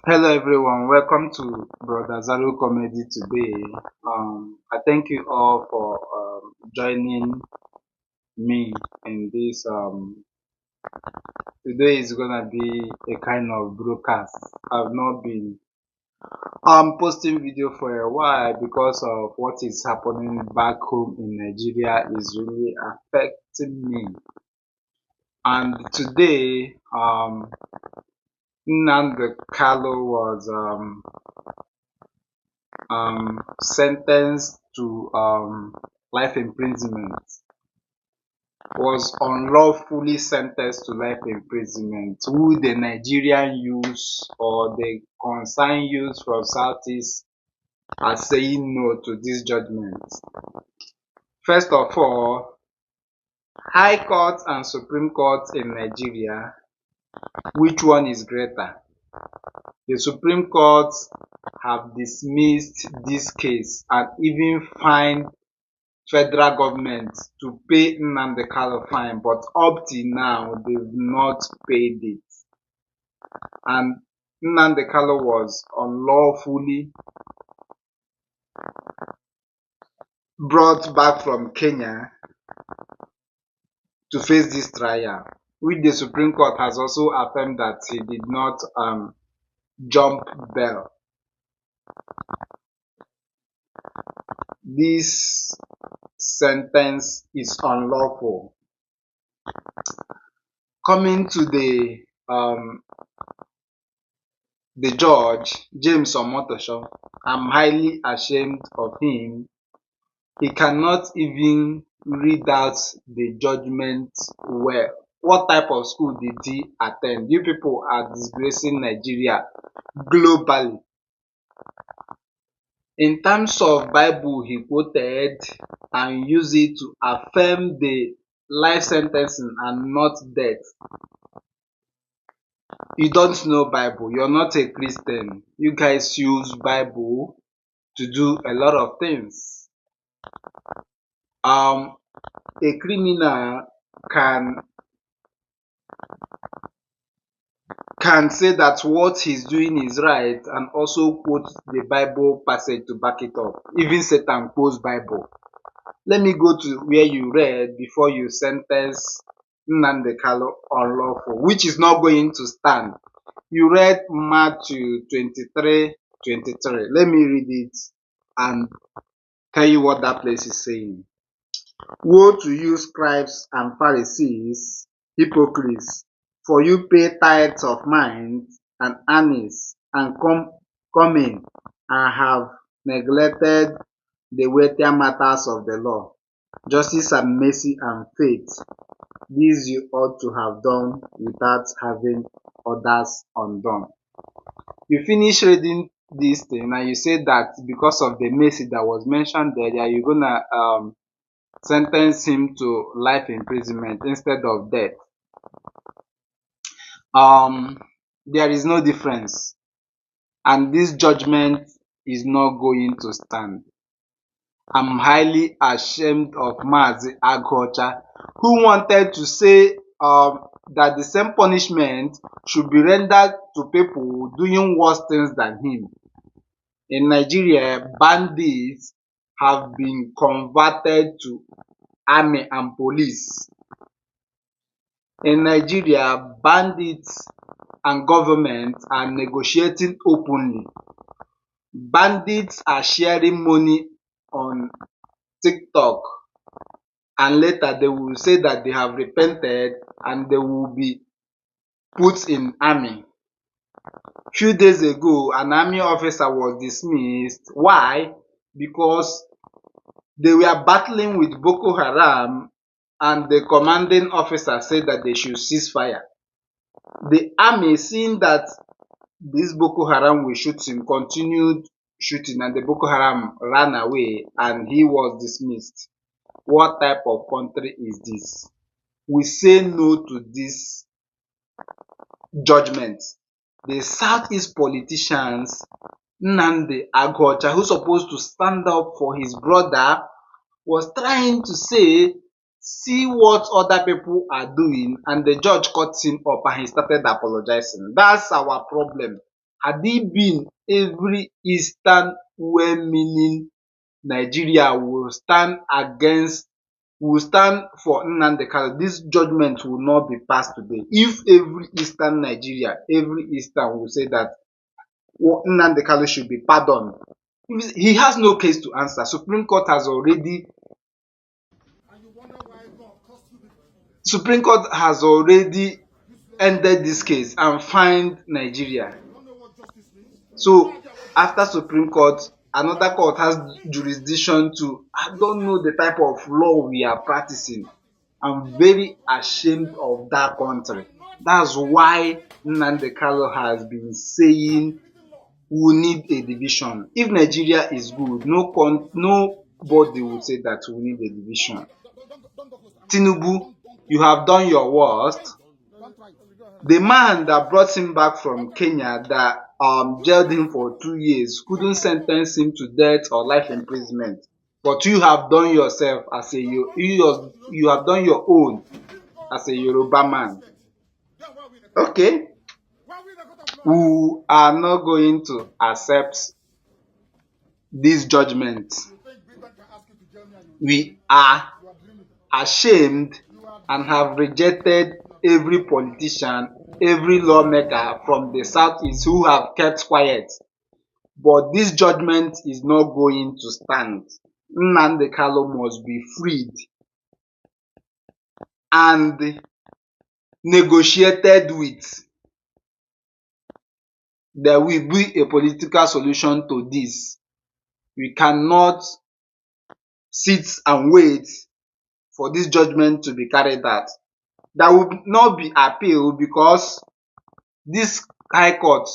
Hello everyone, welcome to Brother Zaro Comedy today. I thank you all for joining me in this. Today is gonna be a kind of broadcast. I've not been posting video for a while because of what is happening back home in Nigeria is really affecting me. And today, Nnamdi Kalo was sentenced to life imprisonment, was unlawfully sentenced to life imprisonment, who the Nigerian youth or the concerned youth from Southeast are saying no to this judgment. First of all, High Court and Supreme Court in Nigeria, which one is greater? The Supreme Court have dismissed this case and even fined federal government to pay Nnamdi Kanu fine, but up till now they've not paid it. And Nnamdi Kanu was unlawfully brought back from Kenya to face this trial, which the Supreme Court has also affirmed that he did not jump bail. This sentence is unlawful. Coming to the judge, James Omotosho, I'm highly ashamed of him. He cannot even read out the judgment well. What type of school did he attend? You people are disgracing Nigeria globally. In terms of Bible, he quoted and used it to affirm the life sentencing and not death. You don't know Bible. You're not a Christian. You guys use Bible to do a lot of things. A criminal can say that what he's doing is right and also quote the Bible passage to back it up. Even Satan quotes Bible. Let me go to where you read before you sentence Nnamdi Kanu unlawful, which is not going to stand. You read Matthew 23:23. Let me read it and tell you what that place is saying. Woe to you, scribes and Pharisees, hypocrites, for you pay tithes of mint and anise, and come in and have neglected the weightier matters of the law, justice and mercy and faith. These you ought to have done without having others undone. You finish reading this thing and you say that because of the mercy that was mentioned there, you're gonna sentence him to life imprisonment instead of death. There is no difference, and this judgment is not going to stand. I'm highly ashamed of Mazi Aghocha, who wanted to say that the same punishment should be rendered to people doing worse things than him. In Nigeria, bandits have been converted to army and police. In Nigeria, bandits and government are negotiating openly. Bandits are sharing money on TikTok, and later they will say that they have repented and they will be put in army. Few days ago, an army officer was dismissed. Why? Because they were battling with Boko Haram and the commanding officer said that they should cease fire. The army, seeing that this Boko Haram will shoot him, continued shooting and the Boko Haram ran away and he was dismissed. What type of country is this? We say no to this judgment. The Southeast politicians, Nnamdi Aghocha, who's supposed to stand up for his brother, was trying to say, see what other people are doing, and the judge cut him up and he started apologizing. That's our problem. Had it been every eastern well-meaning Nigeria will stand for Nnamdi Kanu, this judgment will not be passed today. If every eastern Nigeria, every eastern will say that Nnamdi Kanu should be pardoned, he has no case to answer. Supreme Court has already ended this case and fined Nigeria. So after Supreme Court, another court has jurisdiction to, I don't know the type of law we are practicing. I'm very ashamed of that country. That's why Nnamdi Kanu has been saying we need a division. If Nigeria is good, nobody will say that we need a division. Tinubu, you have done your worst. The man that brought him back from Kenya, that jailed him for 2 years, couldn't sentence him to death or life imprisonment. But you have done yourself as you have done your own as a Yoruba man. Okay, we are not going to accept this judgment. We are ashamed and have rejected every politician, every lawmaker from the southeast who have kept quiet. But this judgment is not going to stand. Nnamdi Kanu must be freed and negotiated with. There will be a political solution to this. We cannot sit and wait for this judgment to be carried out. There will not be appeal because this High Court,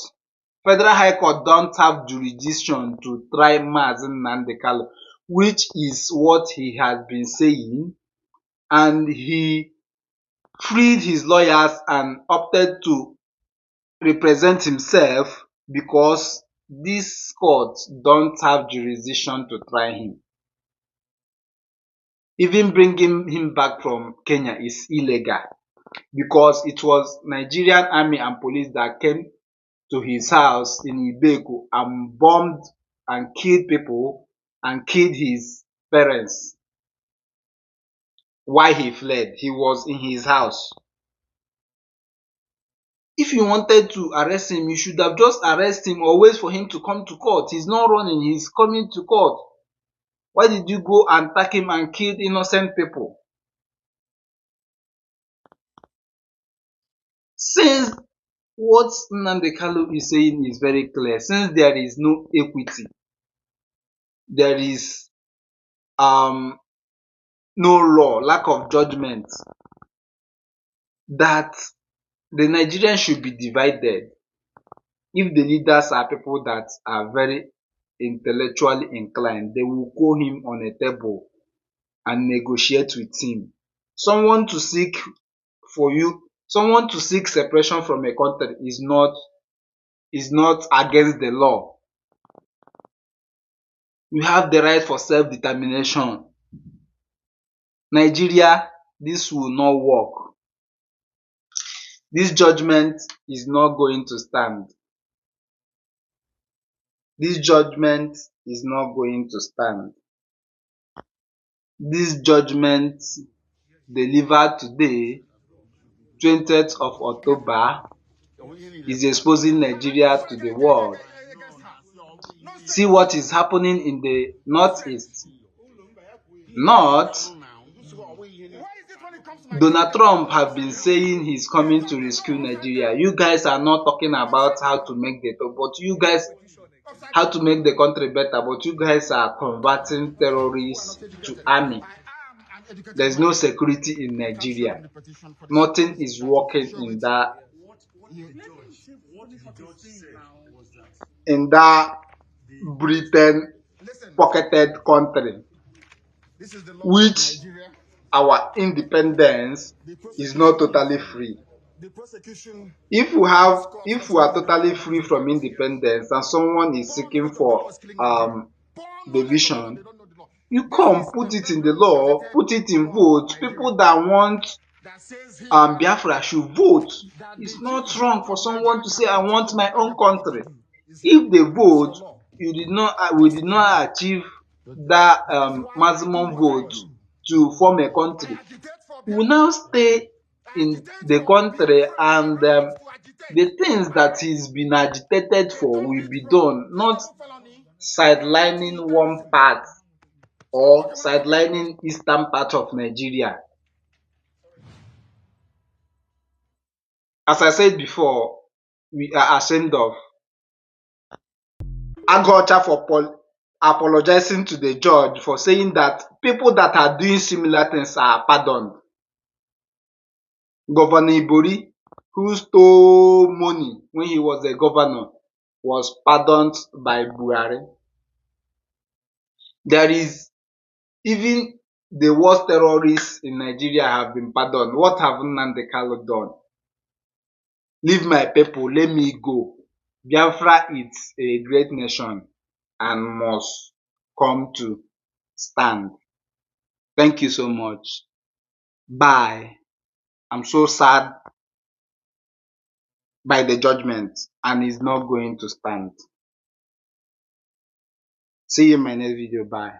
Federal High Court, don't have jurisdiction to try Mazi Nnamdi Kanu, which is what he has been saying, and he freed his lawyers and opted to represent himself because this court don't have jurisdiction to try him. Even bringing him back from Kenya is illegal because it was Nigerian army and police that came to his house in Ibeku and bombed and killed people and killed his parents while he fled. He was in his house. If you wanted to arrest him, you should have just arrested him or wait for him to come to court. He's not running, he's coming to court. Why did you go and attack him and kill innocent people? Since what Nnamdi Kanu is saying is very clear, since there is no equity, there is no law, lack of judgment, that the Nigerians should be divided. If the leaders are people that are very intellectually inclined, they will call him on a table and negotiate with him. Someone to seek separation from a country is not against the law. You have the right for self-determination. Nigeria, this will not work. This judgment is not going to stand. This judgment is not going to stand. This judgment delivered today, 20th of October, is exposing Nigeria to the world. See what is happening in the northeast. North, Donald Trump have been saying he's coming to rescue Nigeria. You guys are not talking about how to make the country better, but you guys are converting terrorists to army. There's no security in Nigeria. Nothing is working in that Britain pocketed country, which our independence is not totally free. If we are totally free from independence and someone is seeking for division, you come, put it in the law, put it in vote. People that want Biafra should vote. It's not wrong for someone to say, I want my own country. If they vote, we did not achieve that maximum vote to form a country. We will now stay in the country, and the things that he's been agitated for will be done, not sidelining one part or sidelining eastern part of Nigeria. As I said before, we are ashamed of Agocha for apologizing to the judge for saying that people that are doing similar things are pardoned. Governor Ibori, who stole money when he was a governor, was pardoned by Buhari. There is even the worst terrorists in Nigeria have been pardoned. What have Nnamdi Kanu done? Leave my people, let me go. Biafra is a great nation and must come to stand. Thank you so much. Bye. I'm so sad by the judgment, and it's not going to stand. See you in my next video. Bye.